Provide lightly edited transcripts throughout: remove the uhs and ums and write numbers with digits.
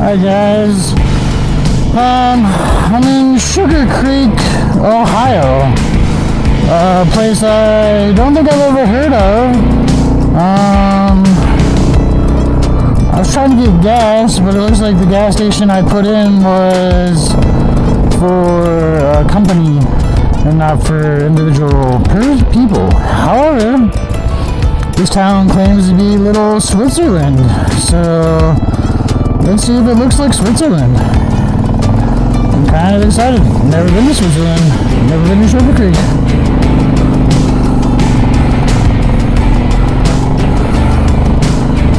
Hi guys. I'm in Sugarcreek, Ohio. A place I don't think I've ever heard of. I was trying to get gas, but it looks like the gas station I put in was for a company and not for individual people. However, this town claims to be little Switzerland, so let's see if it looks like Switzerland. I'm kind of excited. Never been to Switzerland. Never been to Sugarcreek.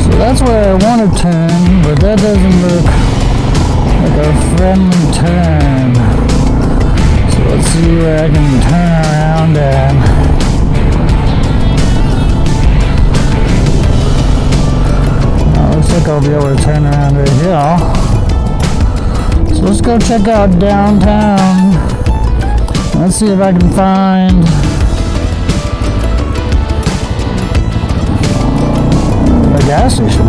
So that's where I want to turn, but that doesn't look like a friendly turn. So let's see where I can turn around at. Looks like I'll be able to turn around right here. So let's go check out downtown. Let's see if I can find a gas station.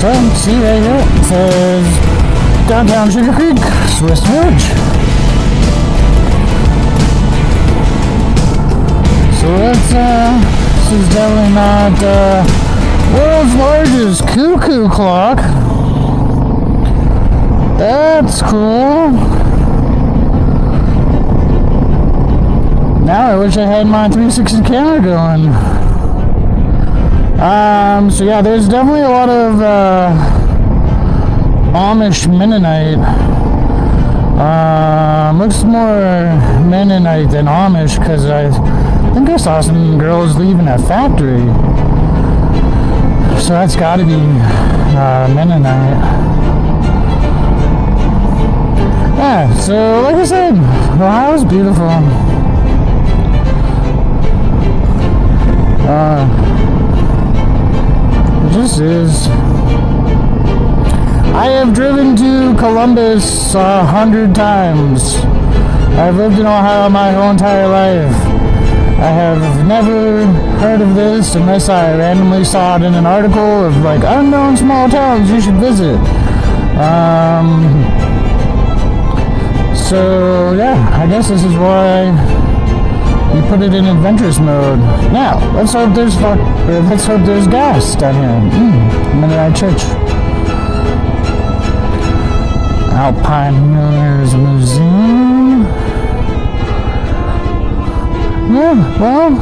So, see right here, it says downtown Sugarcreek, Swiss Village. So this is definitely not world's largest cuckoo clock. That's cool. Now I wish I had my 360 camera going. So yeah, there's definitely a lot of Amish Mennonite. Looks more Mennonite than Amish because I think I saw some girls leaving a factory. So that's got to be Mennonite. Yeah, so like I said, Ohio's beautiful. It just is. I have driven to Columbus 100 times. I've lived in Ohio my whole entire life. I have never heard of this unless I randomly saw it in an article of like unknown small towns you should visit. So yeah, I guess this is why you put it in adventurous mode. Now, let's hope there's gas down here. Mennonite Church. Alpine Millers Museum. Yeah, well,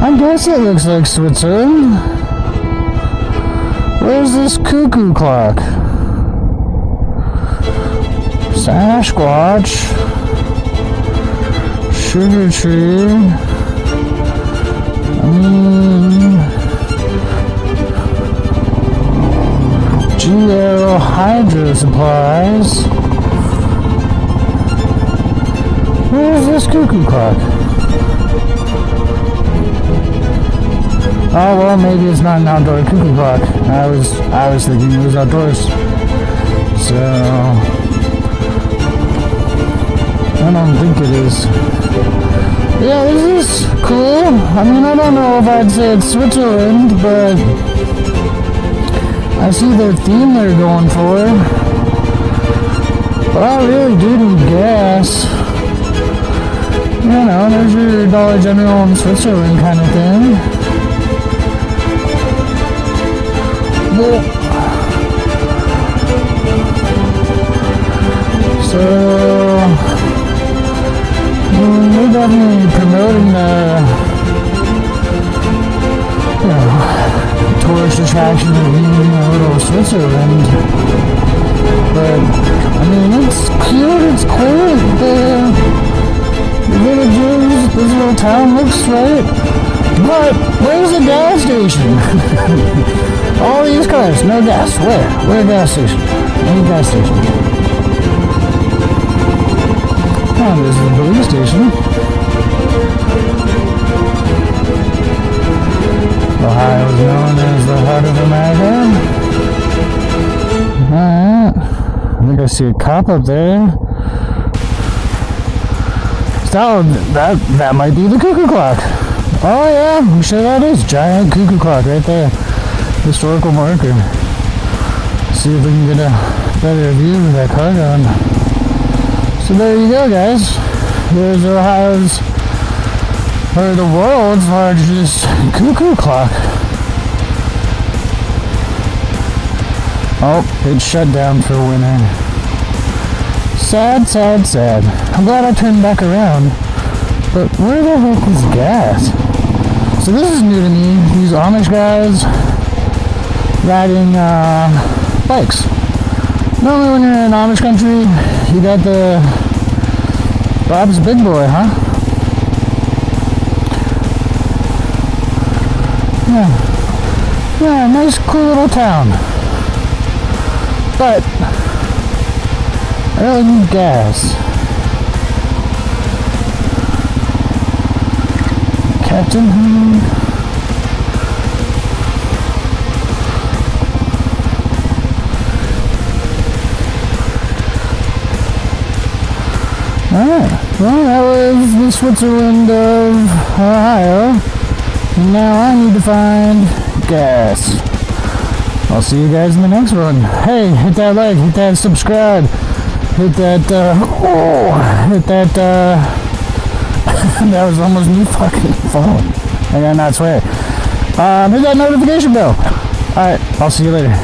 I guess it looks like Switzerland. Where's this cuckoo clock? Sasquatch. Sugar tree. GL Hydro Supplies. Where's this cuckoo clock? Oh well, maybe it's not an outdoor cuckoo clock. I was thinking it was outdoors. So I don't think it is. Yeah, this is cool. I mean, I don't know if I'd say it's Switzerland, but I see the theme they're going for. But I really do need gas. You know, there's your Dollar General in Switzerland kind of thing. So we're definitely promoting the, you know, tourist attraction of being a little Switzerland. But I mean, it's cute, it's cool. The villages, this little town looks right. But where's the gas station? All these cars, no gas. Where? Where a gas station? Any gas station? Oh, this is the police station. Ohio is known as the heart of America. Alright. I think I see a cop up there. So that might be the cuckoo clock. Oh yeah, I'm sure that is. Giant cuckoo clock right there. Historical marker. See if we can get a better view of that cargon. So there you go, guys. There's Ohio's, or the world's largest cuckoo clock. Oh, it's shut down for winter. Sad, sad, sad. I'm glad I turned back around. But where the heck is gas? So this is new to me. These Amish guys riding bikes. Normally when you're in Amish country, you got the Bob's Big Boy, huh? Yeah, nice cool little town. But I really need gas. Captain Hood. Alright, well that was the Switzerland of Ohio. And now I need to find gas. I'll see you guys in the next one. Hey, hit that like, hit that subscribe, hit that, hit that, that was almost me fucking falling. I gotta not swear. Hit that notification bell. Alright, I'll see you later.